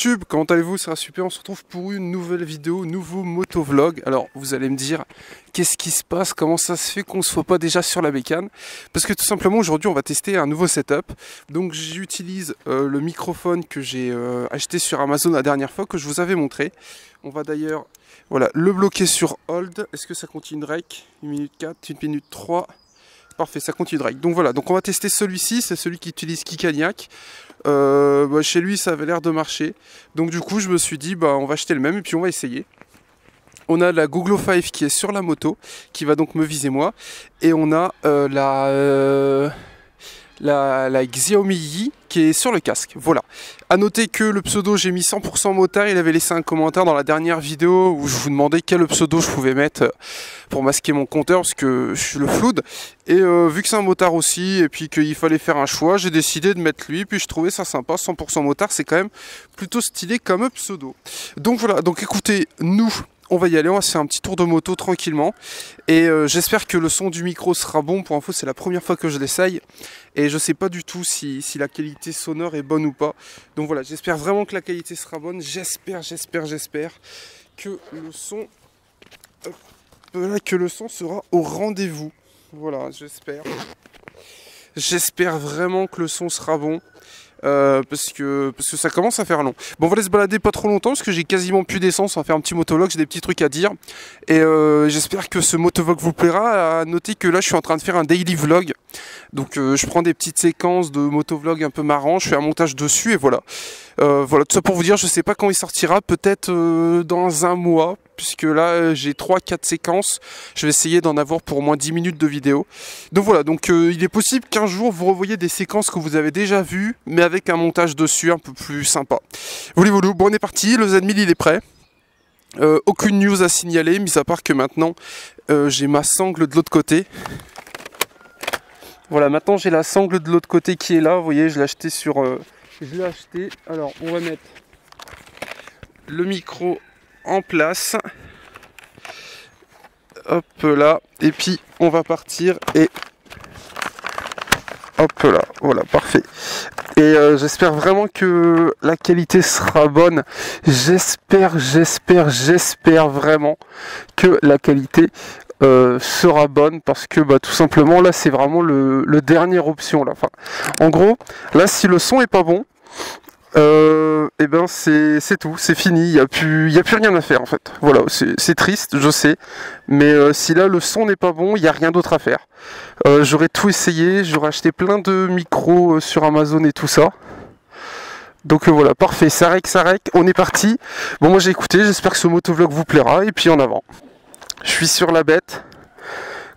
YouTube, comment allez-vous? Ça va super, on se retrouve pour une nouvelle vidéo, nouveau motovlog. Alors vous allez me dire, qu'est-ce qui se passe? Comment ça se fait qu'on ne soit pas déjà sur la bécane? Parce que tout simplement aujourd'hui on va tester un nouveau setup. Donc j'utilise le microphone que j'ai acheté sur Amazon la dernière fois, que je vous avais montré. On va d'ailleurs voilà, le bloquer sur hold. Est-ce que ça continue de rec? 1 minute 4, 1 minute 3. Parfait, ça continue de rec. Donc voilà, donc on va tester celui-ci, c'est celui qui utilise Kikaniak. Chez lui ça avait l'air de marcher, donc du coup je me suis dit on va acheter le même et puis on va essayer. On a la Google 5 qui est sur la moto, qui va donc me viser moi, et on a la Xiaomi Yi qui est sur le casque. Voilà. A noter que le pseudo, j'ai mis 100% motard. Il avait laissé un commentaire dans la dernière vidéo où je vous demandais quel pseudo je pouvais mettre pour masquer mon compteur, parce que je suis le floud. Et vu que c'est un motard aussi, et puis qu'il fallait faire un choix, j'ai décidé de mettre lui. Puis je trouvais ça sympa. 100% motard, c'est quand même plutôt stylé comme pseudo. Donc voilà. Donc écoutez, nous, on va y aller, on va se faire un petit tour de moto tranquillement. Et j'espère que le son du micro sera bon. Pour info, c'est la première fois que je l'essaye. Et je sais pas du tout si la qualité sonore est bonne ou pas. Donc voilà, j'espère vraiment que la qualité sera bonne. J'espère que le son... que le son sera au rendez-vous. Voilà, j'espère. J'espère vraiment que le son sera bon. Parce que ça commence à faire long. Bon, on va aller se balader pas trop longtemps parce que j'ai quasiment plus d'essence. On va faire un petit motovlog, j'ai des petits trucs à dire. Et j'espère que ce motovlog vous plaira. À noter que là je suis en train de faire un daily vlog. Donc je prends des petites séquences de motovlog un peu marrant, je fais un montage dessus et voilà. Voilà, tout ça pour vous dire, je sais pas quand il sortira, peut-être dans un mois, puisque là j'ai 3-4 séquences, je vais essayer d'en avoir pour au moins 10 minutes de vidéo. Donc voilà, donc il est possible qu'un jour vous revoyez des séquences que vous avez déjà vues, mais avec un montage dessus un peu plus sympa. Voilà, bon on est parti, le Z1000 il est prêt. Aucune news à signaler, mis à part que maintenant j'ai ma sangle de l'autre côté. Voilà, maintenant j'ai la sangle de l'autre côté qui est là, vous voyez, je l'ai acheté sur... je l'ai acheté, alors on va mettre le micro en place. Hop là, et puis on va partir et... Hop là, voilà, parfait. Et j'espère vraiment que la qualité sera bonne. J'espère vraiment que la qualité sera bonne, parce que tout simplement là c'est vraiment le dernière option là. Enfin, en gros, là si le son est pas bon, et ben c'est tout, c'est fini, il y a plus rien à faire en fait. Voilà, c'est triste, je sais, mais si là le son n'est pas bon, il n'y a rien d'autre à faire. J'aurais tout essayé, j'aurais acheté plein de micros sur Amazon et tout ça. Donc voilà, parfait, ça rec, on est parti. Bon, moi j'ai écouté, j'espère que ce motovlog vous plaira, et puis en avant. Je suis sur la bête.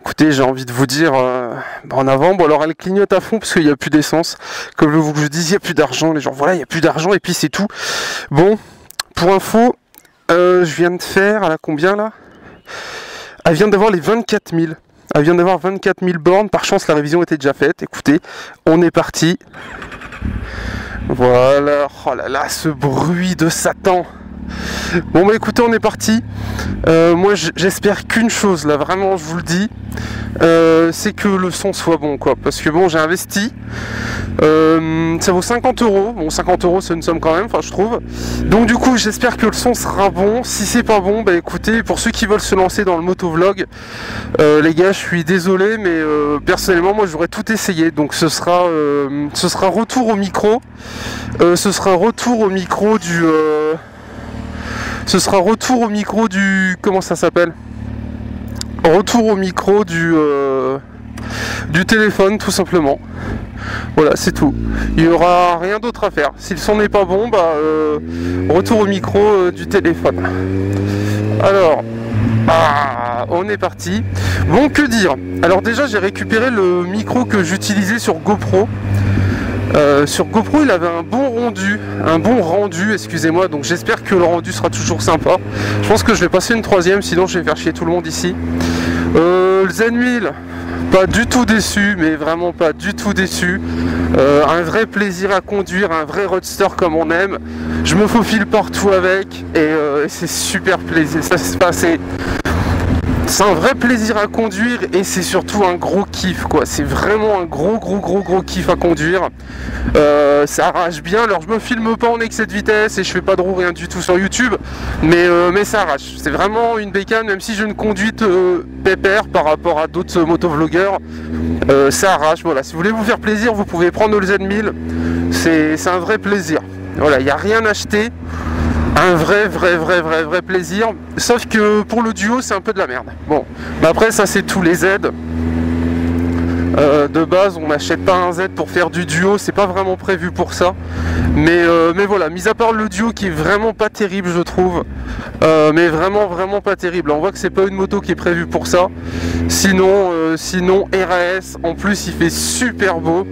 Écoutez, j'ai envie de vous dire en avant. Bon, alors elle clignote à fond parce qu'il n'y a plus d'essence. Comme je dis, il n'y a plus d'argent. Les gens, voilà, il n'y a plus d'argent et puis c'est tout. Bon, pour info, je viens de faire, elle a combien là? Elle vient d'avoir les 24 000. Elle vient d'avoir 24 000 bornes. Par chance, la révision était déjà faite. Écoutez, on est parti. Voilà. Oh là là, ce bruit de Satan. Bon écoutez, on est parti. Moi j'espère qu'une chose là, vraiment je vous le dis, c'est que le son soit bon quoi, parce que bon j'ai investi, ça vaut 50 €. Bon 50 € c'est une somme quand même, enfin je trouve. Donc du coup j'espère que le son sera bon. Si c'est pas bon, écoutez, pour ceux qui veulent se lancer dans le motovlog, les gars je suis désolé, mais personnellement moi j'aurais tout essayé. Donc ce sera retour au micro, comment ça s'appelle? Retour au micro du téléphone tout simplement. Voilà, c'est tout. Il n'y aura rien d'autre à faire. Si le son n'est pas bon, retour au micro du téléphone. Alors, on est parti. Bon, que dire? Alors déjà, j'ai récupéré le micro que j'utilisais sur GoPro. Sur GoPro il avait un bon rendu, excusez-moi, donc j'espère que le rendu sera toujours sympa. Je pense que je vais passer une troisième, sinon je vais faire chier tout le monde ici. Le Z1000, pas du tout déçu, mais vraiment pas du tout déçu. Un vrai plaisir à conduire, un vrai roadster comme on aime. Je me faufile partout avec et c'est super plaisir. C'est un vrai plaisir à conduire et c'est surtout un gros kiff quoi. C'est vraiment un gros kiff à conduire. Ça arrache bien. Alors je me filme pas en excès de vitesse et je fais pas de roue, rien du tout sur YouTube, mais ça arrache. C'est vraiment une bécane, même si j'ai une conduite pépère par rapport à d'autres motovlogueurs. Ça arrache. Voilà. Si vous voulez vous faire plaisir, vous pouvez prendre le Z1000. C'est un vrai plaisir. Voilà, il n'y a rien à acheter. Un vrai plaisir, sauf que pour le duo c'est un peu de la merde. Bon, mais après ça c'est tous les Z. De base on n'achète pas un Z pour faire du duo, c'est pas vraiment prévu pour ça. Mais voilà, mis à part le duo qui est vraiment pas terrible je trouve, mais vraiment pas terrible. On voit que c'est pas une moto qui est prévue pour ça. Sinon RAS, en plus il fait super beau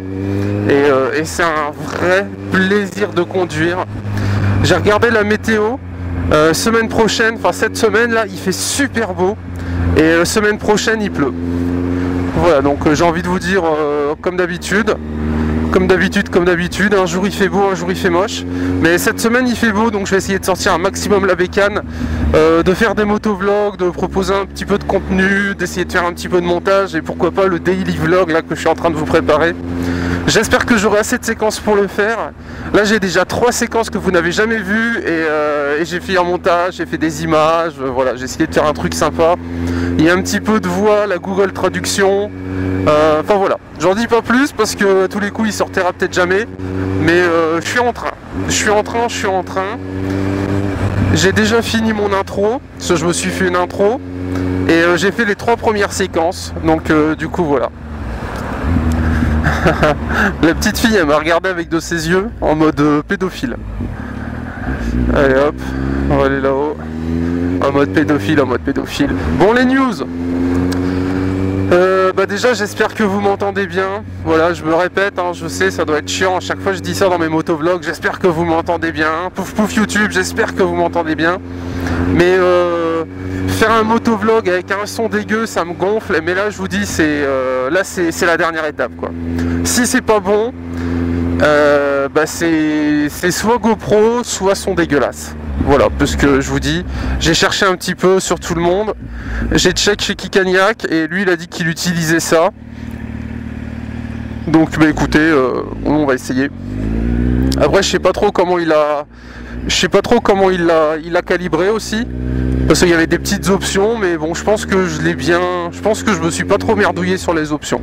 et c'est un vrai plaisir de conduire. J'ai regardé la météo, semaine prochaine, enfin cette semaine là il fait super beau et semaine prochaine il pleut. Voilà, donc j'ai envie de vous dire comme d'habitude, un jour il fait beau, un jour il fait moche, mais cette semaine il fait beau, donc je vais essayer de sortir un maximum la bécane, de faire des motovlogs, de proposer un petit peu de contenu, d'essayer de faire un petit peu de montage et pourquoi pas le daily vlog là que je suis en train de vous préparer. J'espère que j'aurai assez de séquences pour le faire. Là j'ai déjà 3 séquences que vous n'avez jamais vues et j'ai fait un montage, j'ai fait des images, voilà, j'ai essayé de faire un truc sympa. Il y a un petit peu de voix, la Google Traduction, enfin voilà. J'en dis pas plus parce que à tous les coups il sortira peut-être jamais, mais je suis en train. J'ai déjà fini mon intro, parce que je me suis fait une intro, et j'ai fait les 3 premières séquences, donc du coup voilà. La petite fille elle m'a regardé avec de ses yeux en mode pédophile. Allez hop, on va aller là-haut. En mode pédophile. Bon, les news. Déjà j'espère que vous m'entendez bien. Voilà, je me répète, hein, je sais ça doit être chiant, à chaque fois je dis ça dans mes motovlogs. J'espère que vous m'entendez bien. Pouf YouTube, j'espère que vous m'entendez bien. Mais faire un motovlog avec un son dégueu ça me gonfle. Mais là je vous dis c'est la dernière étape quoi. Si c'est pas bon, c'est soit GoPro soit son dégueulasse. Voilà, parce que je vous dis, j'ai cherché un petit peu sur tout le monde, j'ai check chez Kikaniak et lui il a dit qu'il utilisait ça. Donc écoutez, on va essayer. Après je sais pas trop comment il l'a calibré aussi. Parce qu'il y avait des petites options, mais bon, je pense que je me suis pas trop merdouillé sur les options.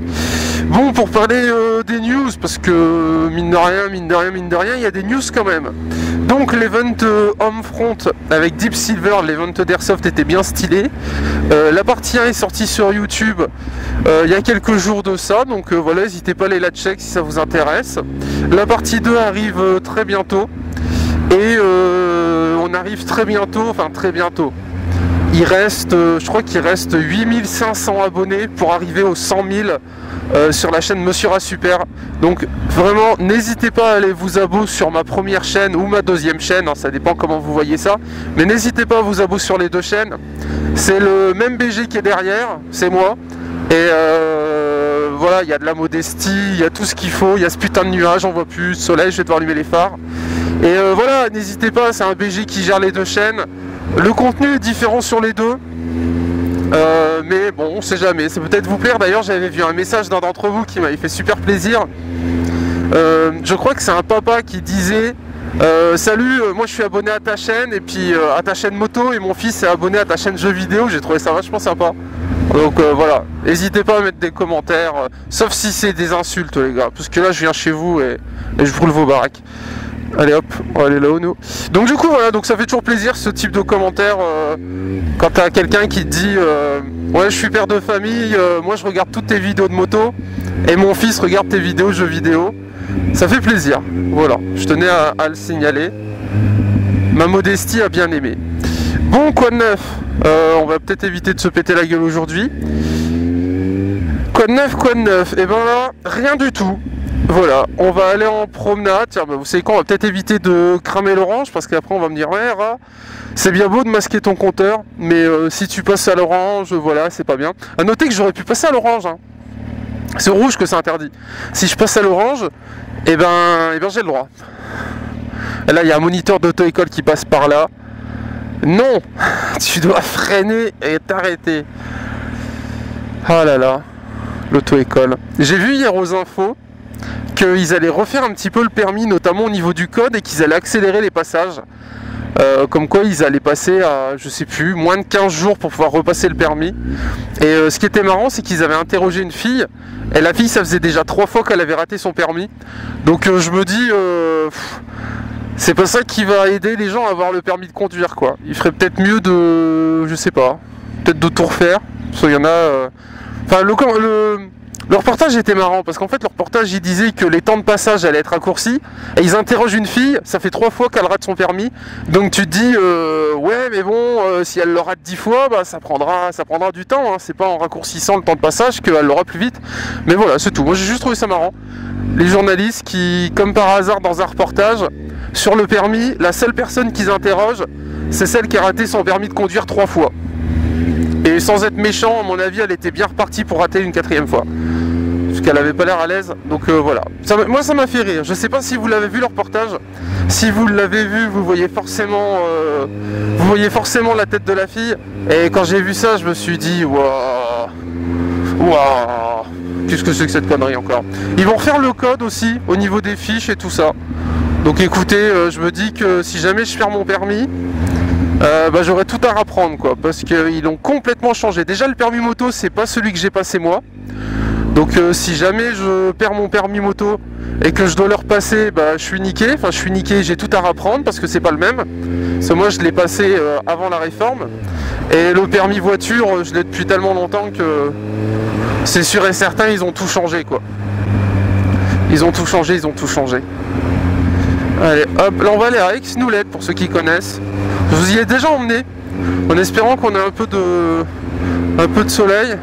Bon, pour parler des news, parce que mine de rien, il y a des news quand même. Donc l'event Homefront avec Deep Silver, l'event d'Airsoft était bien stylé. La partie 1 est sortie sur YouTube il y a quelques jours de ça, donc voilà, n'hésitez pas à aller la check si ça vous intéresse. La partie 2 arrive très bientôt. Et on arrive très bientôt. Il reste, je crois qu'il reste 8500 abonnés pour arriver aux 100 000 sur la chaîne Monsieur Rat Super. Donc vraiment, n'hésitez pas à aller vous abonner sur ma première chaîne ou ma deuxième chaîne, hein, ça dépend comment vous voyez ça. Mais n'hésitez pas à vous abonner sur les deux chaînes. C'est le même BG qui est derrière, c'est moi. Et voilà, il y a de la modestie, il y a tout ce qu'il faut, il y a ce putain de nuage, on voit plus le soleil, je vais devoir allumer les phares. Et voilà, n'hésitez pas, c'est un BG qui gère les deux chaînes. Le contenu est différent sur les deux, mais bon, on sait jamais, ça peut peut-être vous plaire. D'ailleurs, j'avais vu un message d'un d'entre vous qui m'avait fait super plaisir. Je crois que c'est un papa qui disait salut, moi je suis abonné à ta chaîne, et puis à ta chaîne moto, et mon fils est abonné à ta chaîne jeux vidéo. J'ai trouvé ça vachement sympa. Donc voilà, n'hésitez pas à mettre des commentaires, sauf si c'est des insultes les gars, parce que là je viens chez vous et je brûle vos baraques. Allez hop, on va aller là-haut nous. Donc du coup voilà, donc ça fait toujours plaisir ce type de commentaire quand t'as quelqu'un qui te dit ouais je suis père de famille, moi je regarde toutes tes vidéos de moto et mon fils regarde tes vidéos jeux vidéo. Ça fait plaisir, voilà, je tenais à le signaler. Ma modestie a bien aimé. Bon, quoi de neuf, on va peut-être éviter de se péter la gueule aujourd'hui. Quoi de neuf, et ben là, rien du tout. Voilà, on va aller en promenade. Tiens, bah, vous savez quoi, on va peut-être éviter de cramer l'orange, parce qu'après on va me dire ouais, c'est bien beau de masquer ton compteur, mais si tu passes à l'orange, voilà, c'est pas bien. À noter que j'aurais pu passer à l'orange, hein. C'est au rouge que c'est interdit. Si je passe à l'orange, et ben j'ai le droit. Et là, il y a un moniteur d'auto-école qui passe par là. Non, tu dois freiner et t'arrêter. Ah là là, l'auto-école. J'ai vu hier aux infos qu'ils allaient refaire un petit peu le permis, notamment au niveau du code, et qu'ils allaient accélérer les passages. Comme quoi ils allaient passer à, je sais plus, moins de 15 jours pour pouvoir repasser le permis. Et ce qui était marrant, c'est qu'ils avaient interrogé une fille, et la fille, ça faisait déjà 3 fois qu'elle avait raté son permis. Donc je me dis, c'est pas ça qui va aider les gens à avoir le permis de conduire, quoi. Il ferait peut-être mieux de, je sais pas, peut-être de tout refaire. Parce qu'il y en a... Enfin, le reportage était marrant, parce qu'en fait, le reportage, il disait que les temps de passage allaient être raccourcis, et ils interrogent une fille, ça fait 3 fois qu'elle rate son permis, donc tu te dis, ouais, mais bon, si elle le rate 10 fois, bah, ça prendra du temps, hein. C'est pas en raccourcissant le temps de passage qu'elle l'aura plus vite. Mais voilà, c'est tout. Moi, j'ai juste trouvé ça marrant. Les journalistes qui, comme par hasard, dans un reportage, sur le permis, la seule personne qu'ils interrogent, c'est celle qui a raté son permis de conduire 3 fois. Et sans être méchant, à mon avis, elle était bien repartie pour rater une 4e fois. Parce qu'elle avait pas l'air à l'aise. Donc voilà. Moi, ça m'a fait rire. Je sais pas si vous l'avez vu le reportage. Si vous l'avez vu, vous voyez forcément la tête de la fille. Et quand j'ai vu ça, je me suis dit, waouh, waouh, qu'est-ce que c'est que cette connerie encore. Ils vont refaire le code aussi, au niveau des fiches et tout ça. Donc écoutez, je me dis que si jamais je perds mon permis, bah, j'aurais tout à rapprendre, quoi, parce qu'ils ont complètement changé. Déjà, le permis moto, c'est pas celui que j'ai passé moi. Donc si jamais je perds mon permis moto et que je dois le repasser, bah, je suis niqué. Enfin, je suis niqué, j'ai tout à rapprendre parce que c'est pas le même. Parce que moi, je l'ai passé avant la réforme. Et le permis voiture, je l'ai depuis tellement longtemps que c'est sûr et certain, ils ont tout changé, quoi. Ils ont tout changé, ils ont tout changé. Allez, hop, là on va aller à Aix-Noulette pour ceux qui connaissent. Je vous y ai déjà emmené, en espérant qu'on ait un peu de soleil.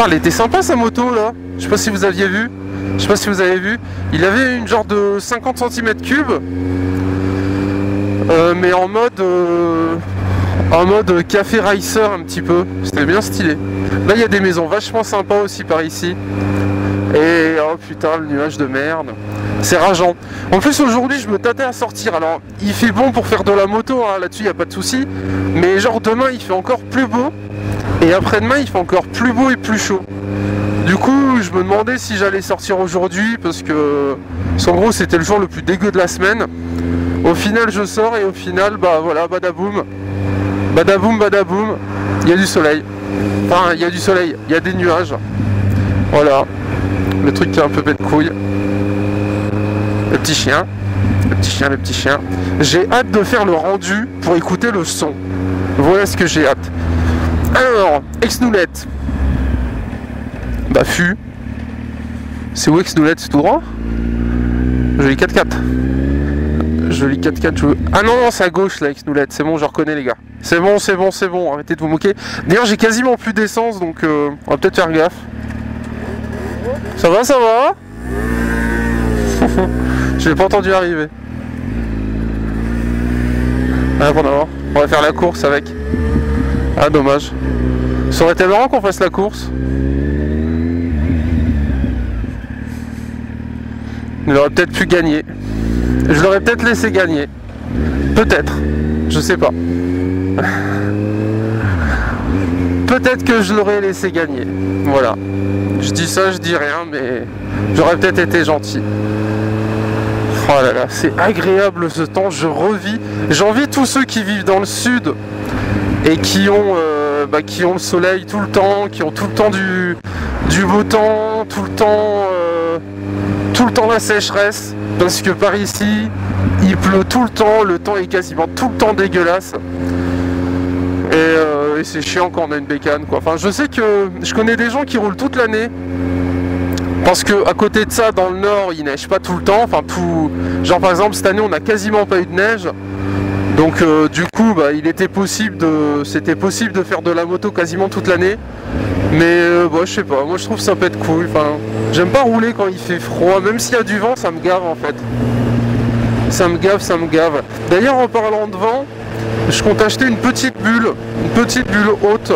Elle était sympa sa moto là. Je sais pas si vous aviez vu. Je sais pas si vous avez vu. Il avait une genre de 50 cm3, mais en mode café racer un petit peu. C'était bien stylé. Là il y a des maisons vachement sympas aussi par ici. Et oh putain, le nuage de merde. C'est rageant. En plus aujourd'hui je me tâtais à sortir. Alors il fait bon pour faire de la moto, hein. Là-dessus il n'y a pas de souci. Mais genre demain il fait encore plus beau. Et après-demain il fait encore plus beau et plus chaud. Du coup je me demandais si j'allais sortir aujourd'hui. Parce que en gros c'était le jour le plus dégueu de la semaine. Au final je sors et au final bah voilà, badaboum. Badaboum badaboum. Il y a du soleil. Enfin il y a du soleil, il y a des nuages. Voilà. Le truc qui est un peu bête couille. Le petit chien. Le petit chien, le petit chien. J'ai hâte de faire le rendu pour écouter le son. Voilà ce que j'ai hâte. Alors, Aix-Noulette. Bah, fût. C'est où Aix-Noulette? C'est tout droit? Joli 4x4. Joli 4x4. Je veux... Ah non, c'est à gauche là, Aix-Noulette. C'est bon, je reconnais les gars. C'est bon, c'est bon, c'est bon. Arrêtez de vous moquer. D'ailleurs, j'ai quasiment plus d'essence, donc on va peut-être faire gaffe. Ça va, ça va? Je l'ai pas entendu arriver. Ah bon, d'abord, on va faire la course avec. Ah dommage. Ça aurait été marrant qu'on fasse la course. Il aurait peut-être pu gagner. Je l'aurais peut-être laissé gagner. Peut-être. Je sais pas. Peut-être que je l'aurais laissé gagner. Voilà. Je dis ça, je dis rien, mais j'aurais peut-être été gentil. Oh là là, c'est agréable ce temps, je revis. J'envie tous ceux qui vivent dans le sud et qui ont le soleil tout le temps, qui ont tout le temps du beau temps, tout le temps la sécheresse. Parce que par ici, il pleut tout le temps est quasiment tout le temps dégueulasse. Et c'est chiant quand on a une bécane, quoi. Enfin, je sais que je connais des gens qui roulent toute l'année. Parce que à côté de ça, dans le nord, il neige pas tout le temps. Enfin, genre par exemple cette année, on n'a quasiment pas eu de neige. Donc du coup, bah, c'était possible de faire de la moto quasiment toute l'année. Mais bah, je sais pas. Moi, je trouve ça peut être cool. Enfin, j'aime pas rouler quand il fait froid. Même s'il y a du vent, ça me gave en fait. Ça me gave, ça me gave. D'ailleurs, en parlant de vent, je compte acheter une petite bulle haute.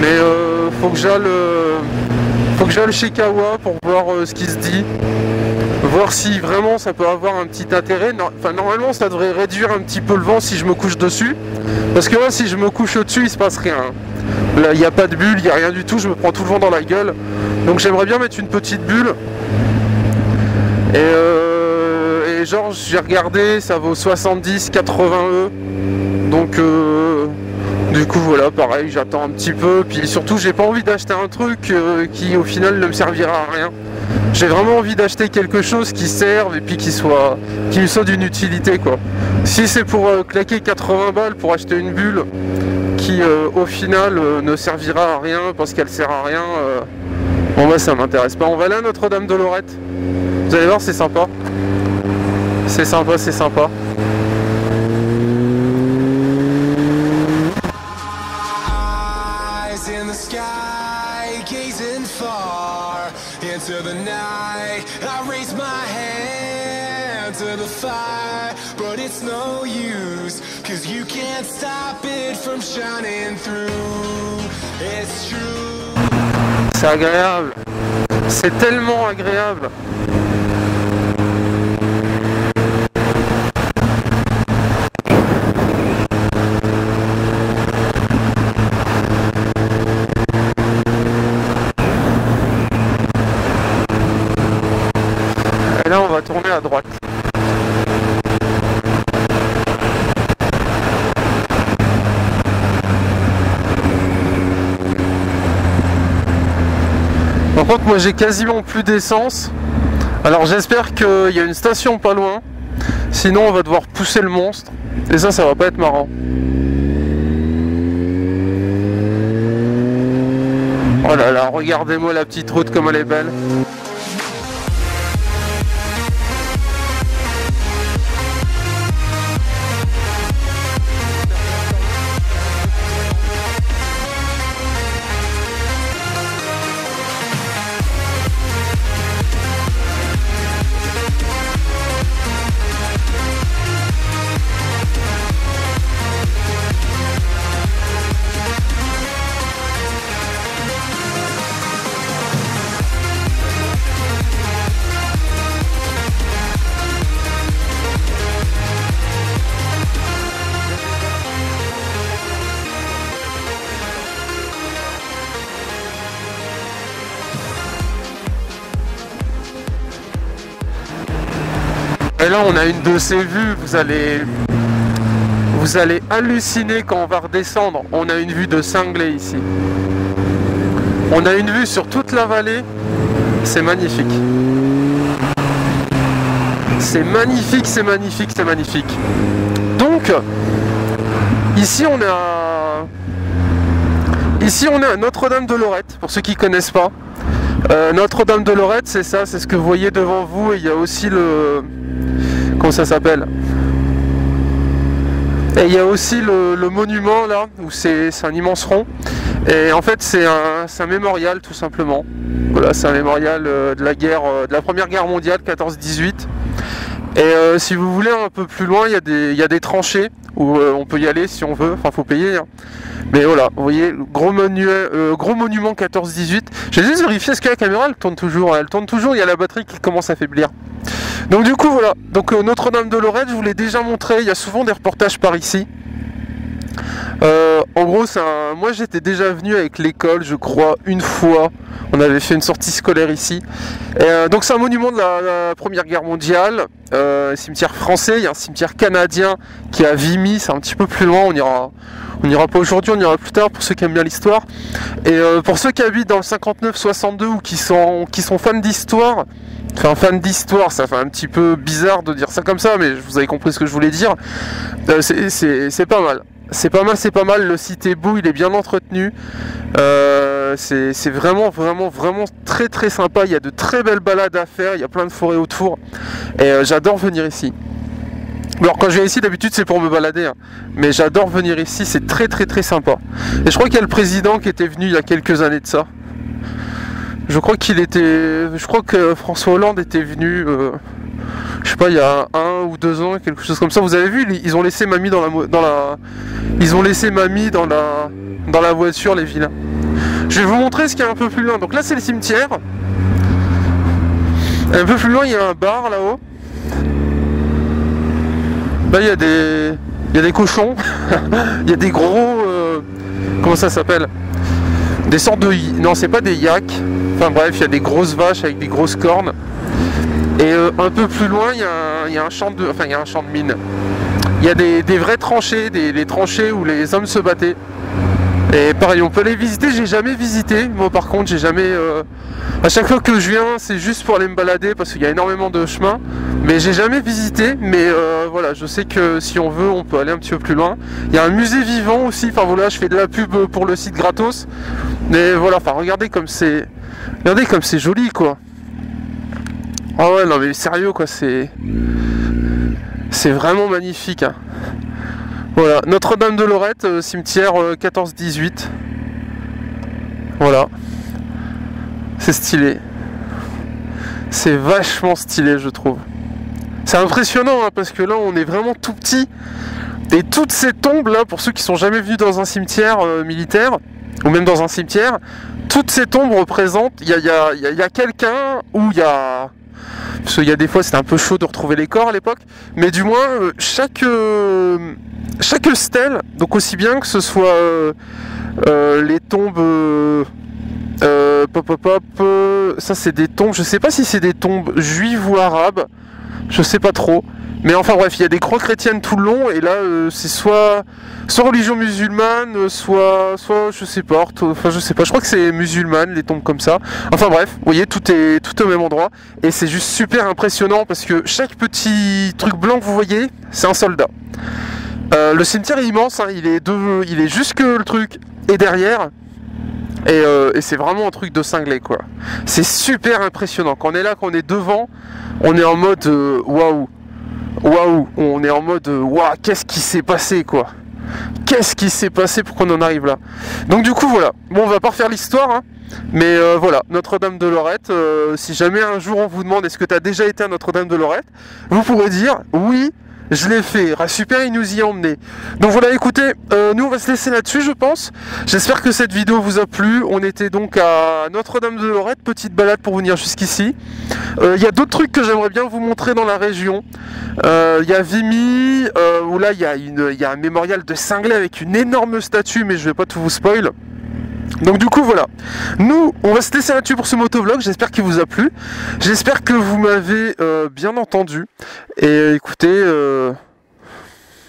Mais faut que j'aille chez Kawa pour voir ce qui se dit. Voir si vraiment ça peut avoir un petit intérêt. Enfin, normalement ça devrait réduire un petit peu le vent si je me couche dessus. Parce que là si je me couche au-dessus il se passe rien. Là, il n'y a pas de bulle, il n'y a rien du tout, je me prends tout le vent dans la gueule. Donc j'aimerais bien mettre une petite bulle. Et genre, j'ai regardé, ça vaut 70-80 E. Donc du coup voilà, pareil, j'attends un petit peu. Puis surtout, j'ai pas envie d'acheter un truc qui au final ne me servira à rien. J'ai vraiment envie d'acheter quelque chose qui serve et puis qui me soit d'une utilité, quoi. Si c'est pour claquer 80 balles pour acheter une bulle qui au final ne servira à rien parce qu'elle sert à rien, bon bah ça m'intéresse pas. On va aller à Notre-Dame de Lorette. Vous allez voir, c'est sympa. C'est sympa, c'est sympa. Into the night, I raise my hand to the fire, but it's no use, 'cause you can't stop it from shining through. It's true. C'est agréable. C'est tellement agréable. Et là on va tourner à droite. Par contre moi j'ai quasiment plus d'essence. Alors j'espère qu'il y a une station pas loin. Sinon on va devoir pousser le monstre. Et ça va pas être marrant. Oh là là, regardez-moi la petite route comme elle est belle. Et là on a une de ces vues, vous allez halluciner quand on va redescendre. On a une vue de cinglé ici. On a une vue sur toute la vallée, c'est magnifique. C'est magnifique, c'est magnifique, c'est magnifique. Donc, ici on est à Notre-Dame de Lorette, pour ceux qui ne connaissent pas. Notre-Dame de Lorette, c'est ça, c'est ce que vous voyez devant vous. Et il y a aussi le... Comment ça s'appelle? Et il y a aussi le monument là, où c'est un immense rond. Et en fait c'est un mémorial tout simplement. Voilà, c'est un mémorial de la guerre, de la Première Guerre mondiale, 14-18. Et si vous voulez un peu plus loin, il y a des tranchées où on peut y aller si on veut, enfin faut payer. Hein. Mais voilà, vous voyez, gros monument 14-18. J'ai juste vérifié, est-ce que la caméra elle tourne toujours? Elle tourne toujours, il y a la batterie qui commence à faiblir. Donc du coup voilà, donc Notre-Dame de Lorette, je vous l'ai déjà montré, il y a souvent des reportages par ici. En gros, moi j'étais déjà venu avec l'école, je crois, une fois. On avait fait une sortie scolaire ici. Et, donc c'est un monument de la Première Guerre mondiale, cimetière français. Il y a un cimetière canadien qui est à Vimy, c'est un petit peu plus loin. On n'ira pas aujourd'hui, on ira plus tard pour ceux qui aiment bien l'histoire. Et pour ceux qui habitent dans le 59-62 ou qui sont fans d'histoire, enfin fan d'histoire, ça fait un petit peu bizarre de dire ça comme ça, mais vous avez compris ce que je voulais dire. C'est pas mal. C'est pas mal, le site est beau, il est bien entretenu, c'est vraiment très très sympa, il y a de très belles balades à faire, il y a plein de forêts autour, et j'adore venir ici. Alors quand je viens ici d'habitude c'est pour me balader, hein. Mais j'adore venir ici, c'est très très très sympa. Et je crois qu'il y a le président qui était venu il y a quelques années de ça. Je crois que François Hollande était venu... je sais pas, il y a 1 ou 2 ans, quelque chose comme ça. Vous avez vu, ils ont laissé mamie dans la voiture, les vilains. Je vais vous montrer ce qu'il y a un peu plus loin. Donc là, c'est le cimetière. Un peu plus loin, il y a un bar là-haut. Là, il y a des cochons. Il y a des gros... comment ça s'appelle? des sortes de... Non, c'est pas des yaks. Enfin bref, il y a des grosses vaches avec des grosses cornes. Et un peu plus loin, il y a un champ de... Enfin, il y a un champ de mine. Il y a des vraies tranchées, des tranchées où les hommes se battaient. Et pareil, on peut les visiter, j'ai jamais visité. Moi par contre, j'ai jamais... À chaque fois que je viens, c'est juste pour aller me balader parce qu'il y a énormément de chemins. Mais j'ai jamais visité, mais voilà, je sais que si on veut, on peut aller un petit peu plus loin. Il y a un musée vivant aussi, enfin voilà, je fais de la pub pour le site gratos. Mais voilà, enfin regardez comme c'est joli quoi. Ah ouais, non mais sérieux quoi, c'est vraiment magnifique. Hein. Voilà, Notre-Dame de Lorette, cimetière 14-18. Voilà. C'est stylé. C'est vachement stylé, je trouve. C'est impressionnant, hein, parce que là, on est vraiment tout petit. Et toutes ces tombes, là, pour ceux qui sont jamais venus dans un cimetière militaire, ou même dans un cimetière, toutes ces tombes représentent... Il y a quelqu'un où il y a... Parce qu'il y a des fois, c'était un peu chaud de retrouver les corps à l'époque. Mais du moins, chaque stèle, donc aussi bien que ce soit les tombes... ça c'est des tombes, je sais pas si c'est des tombes juives ou arabes, je sais pas trop, mais enfin bref, il y a des croix chrétiennes tout le long, et là c'est soit religion musulmane, soit je sais pas, enfin je sais pas, je crois que c'est musulmane, les tombes comme ça, enfin bref, vous voyez, tout est au même endroit, et c'est juste super impressionnant, parce que chaque petit truc blanc que vous voyez, c'est un soldat. Le cimetière est immense, hein, il est jusque le truc est derrière. Et c'est vraiment un truc de cinglé quoi. C'est super impressionnant. Quand on est là, quand on est devant, on est en mode waouh. Waouh. On est en mode waouh, qu'est-ce qui s'est passé quoi. Qu'est-ce qui s'est passé pour qu'on en arrive là. Donc du coup voilà. Bon, on va pas refaire l'histoire, hein, mais voilà, Notre-Dame de Lorette. Si jamais un jour on vous demande est-ce que tu as déjà été à Notre-Dame de Lorette, vous pourrez dire oui. Je l'ai fait, super, il nous y a emmené. Donc voilà, écoutez, nous on va se laisser là-dessus je pense. J'espère que cette vidéo vous a plu. On était donc à Notre-Dame de Lorette, petite balade pour venir jusqu'ici. Il y a d'autres trucs que j'aimerais bien vous montrer dans la région. Il y a Vimy, où là il y a un mémorial de cinglé avec une énorme statue, mais je vais pas tout vous spoil. Donc du coup voilà, nous on va se laisser là-dessus pour ce motovlog, j'espère qu'il vous a plu, j'espère que vous m'avez bien entendu, et écoutez,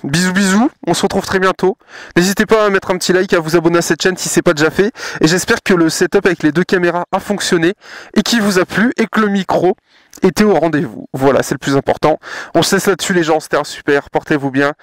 bisous bisous, on se retrouve très bientôt, n'hésitez pas à mettre un petit like, à vous abonner à cette chaîne si c'est pas déjà fait, et j'espère que le setup avec les deux caméras a fonctionné, et qu'il vous a plu, et que le micro était au rendez-vous, voilà c'est le plus important, on se laisse là-dessus les gens, c'était un super, portez-vous bien,